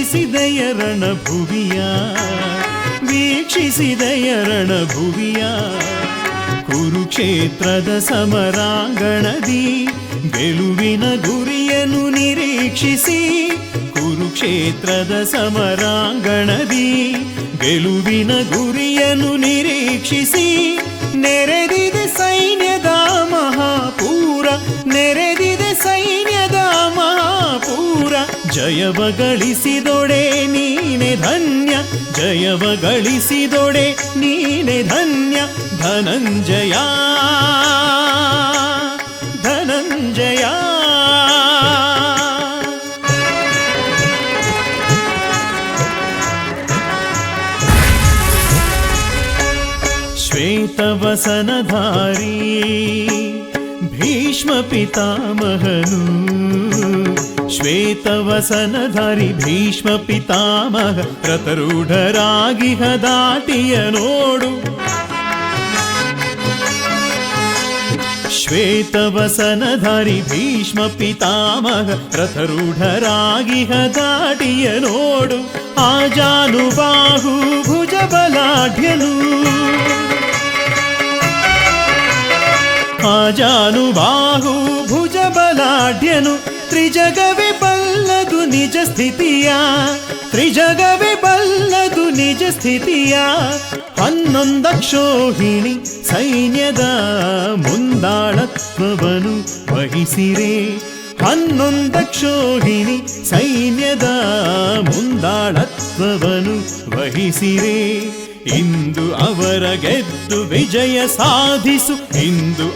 ವೀಕ್ಷಿಸಿದೆಯ ರಣಭುವಿಯ ವೀಕ್ಷಿಸಿದೆಯ ರಣಭುವಿಯ ಕುರುಕ್ಷೇತ್ರದ ಸಮರಾಂಗಣದಿ ಗೆಲುವಿನ ಗುರಿಯನ್ನು ನಿರೀಕ್ಷಿಸಿ ಕುರುಕ್ಷೇತ್ರದ ಸಮರಾಂಗಣದಿ ಗೆಲುವಿನ ಗುರಿಯನ್ನು ನಿರೀಕ್ಷಿಸಿ ನೆರೆದಿದೆ ಸೈನ್ಯದ ಮಹಾಪೂರ ನೆರೆದಿದೆ ಸೈನ್ಯದ ಮಹಾಪೂರ ಜಯವ ಗಳಿಸಿದೊಡೆ ನೀನೆ ಧನ್ಯ ಜಯವ ಗಳಿಸಿದೊಡೆ ನೀನೆ ಧನ್ಯ ಧನಂಜಯ ಧನಂಜಯ ಶ್ವೇತವಸನಧಾರಿ ಭೀಷ್ಮ ಪಿತಾಮಹನು ಶ್ವೇತವಸನಧಾರಿ ಭೀಷ್ಮ ಪಿತಾಮಹ ರಥರೂಢರಾಗಿಹ ದಾಟಿಯ ನೋಡು ಶ್ವೇತವಸನಧಾರಿ ಭೀಷ್ಮ ಪಿತಾಮಹ ರಥರೂಢರಾಗಿಹ ದಾಟಿಯ ನೋಡು ಆಜಾನುಬಾಹು ಭುಜಬಲಾಢ್ಯನು ಆಜಾನುಬಾಹು ಭುಜಬಲಾಢ್ಯನು ತ್ರಿಜಗವೇ ಬಲ್ಲದು ನಿಜ ಸ್ಥಿತಿಯ ತ್ರಿಜಗವೇ ಬಲ್ಲದು ನಿಜ ಸ್ಥಿತಿಯ 11 ಕ್ಷೋಹಿಣಿ ಸೈನ್ಯದ ಮುಂದಾಳತ್ವವನ್ನು ವಹಿಸಿರೆ 11 ಕ್ಷೋಹಿಣಿ ಸೈನ್ಯದ ಮುಂದಾಳತ್ವವನ್ನು ವಹಿಸಿರೆ ಇಂದು ಅವರ ಗೆದ್ದು ವಿಜಯ ಸಾಧಿಸು ಇಂದು